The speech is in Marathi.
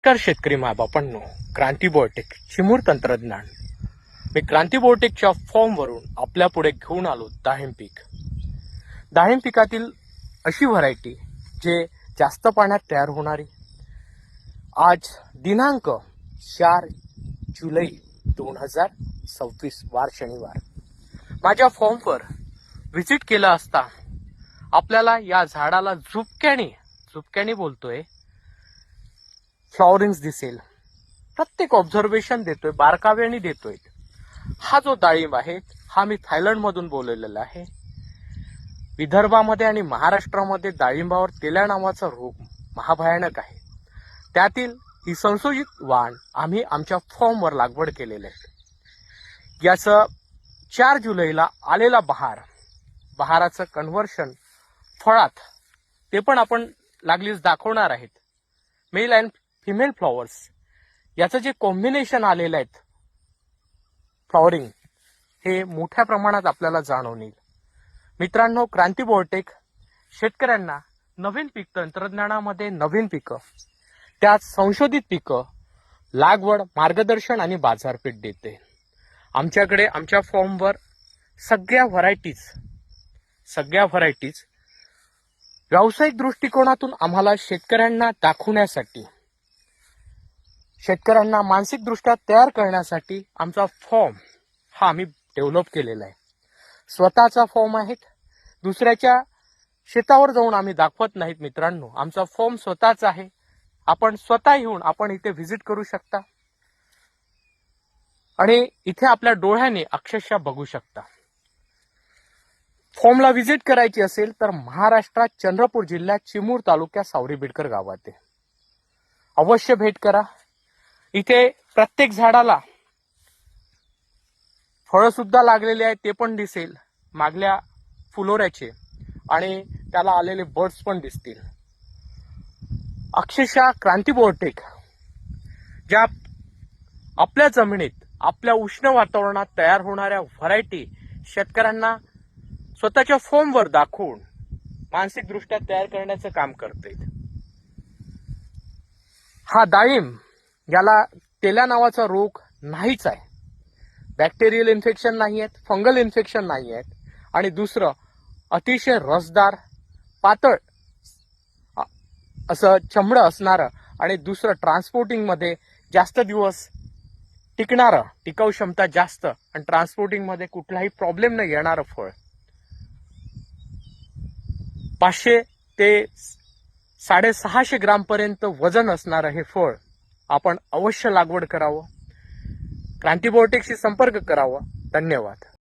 नमस्कार शेतकरी मायबापांनो, क्रांती बायोटेक चिमूर तंत्रज्ञान. मी क्रांती बायोटेकच्या फॉर्मवरून आपल्या पुढे घेऊन आलो डाळिंब पीक. डाळिंब पिकातील अशी व्हरायटी जे जास्त पाण्यात तयार होणारी. आज दिनांक 4 जुलै 2026 वार शनिवार माझ्या फॉर्मवर व्हिजिट केलं असता आपल्याला या झाडाला झुपक्याने बोलतोय फ्लॉवरिंग्स दिसेल. प्रत्येक ऑब्झर्वेशन देतोय, बारकाव्याने देतोय. हा जो डाळिंब आहे हा मी थायलंड मधून बोलवलेला आहे. विदर्भामध्ये आणि महाराष्ट्रामध्ये डाळिंबावर तेल्या नावाचा रोग महाभयानक आहे. त्यातील ही संशोधित वाण आम्ही आमच्या फॉर्मवर लागवड केलेली आहे. याचं 4 जुलैला आलेला बहाराचं कन्व्हर्शन फळात ते पण आपण लागलीच दाखवणार आहेत. मेल अँड फिमेल फ्लॉवर्स याचं जे कॉम्बिनेशन आलेलं आहे फ्लॉवरिंग हे मोठ्या प्रमाणात आपल्याला जाणवतील. मित्रांनो, क्रांती बायोटेक शेतकऱ्यांना नवीन पीक तंत्रज्ञानामध्ये नवीन पिकं, त्यात संशोधित पिकं, लागवड, मार्गदर्शन आणि बाजारपेठ देते. आमच्याकडे आमच्या फॉर्मवर सगळ्या व्हरायटीज व्यावसायिक दृष्टिकोनातून आम्हाला शेतकऱ्यांना दाखवण्यासाठी, शेतकऱ्यांना मानसिकदृष्ट्या तयार करण्यासाठी आमचा फॉर्म हा आम्ही डेव्हलप केलेला आहे. स्वतःचा फॉर्म आहे, दुसऱ्याच्या शेतावर जाऊन आम्ही दाखवत नाहीत. मित्रांनो, आमचा फॉर्म स्वतःचा आहे. आपण स्वतः येऊन आपण इथे व्हिजिट करू शकता आणि इथे आपल्या डोळ्याने अक्षरशः बघू शकता. फॉर्मला व्हिजिट करायची असेल तर महाराष्ट्रात चंद्रपूर जिल्ह्यात चिमूर तालुक्यात सावरी बिडकर गावात आहे. अवश्य भेट करा. इथे प्रत्येक झाडाला फळं सुद्धा लागलेले आहेत, ते पण दिसेल, मागल्या फुलोऱ्याचे, आणि त्याला आलेले बर्ड्स पण दिसतील. अक्षरशः क्रांती बायोटेक ज्या आपल्या जमिनीत, आपल्या उष्ण वातावरणात तयार होणाऱ्या व्हरायटी शेतकऱ्यांना स्वतःच्या फॉर्मवर दाखवून मानसिकदृष्ट्या तयार करण्याचं काम करते. हा डाळिंब याला तेल्या नावाचा रोग नाहीच आहे. बॅक्टेरियल इन्फेक्शन नाही आहेत, फंगल इन्फेक्शन नाही आहेत, आणि दुसरं अतिशय रसदार, पातळ असं चमडं असणारं, आणि दुसरं ट्रान्सपोर्टिंग मध्ये जास्त दिवस टिकणारं, टिकाऊ क्षमता जास्त, आणि ट्रान्सपोर्टिंग मध्ये कुठलाही प्रॉब्लेम न येणारं फळ. 500 ते 650 ग्राम पर्यंत वजन असणारं हे फळ आपण अवश्य लागवड करावं. क्रांती बायोटेकशी संपर्क करावा. धन्यवाद.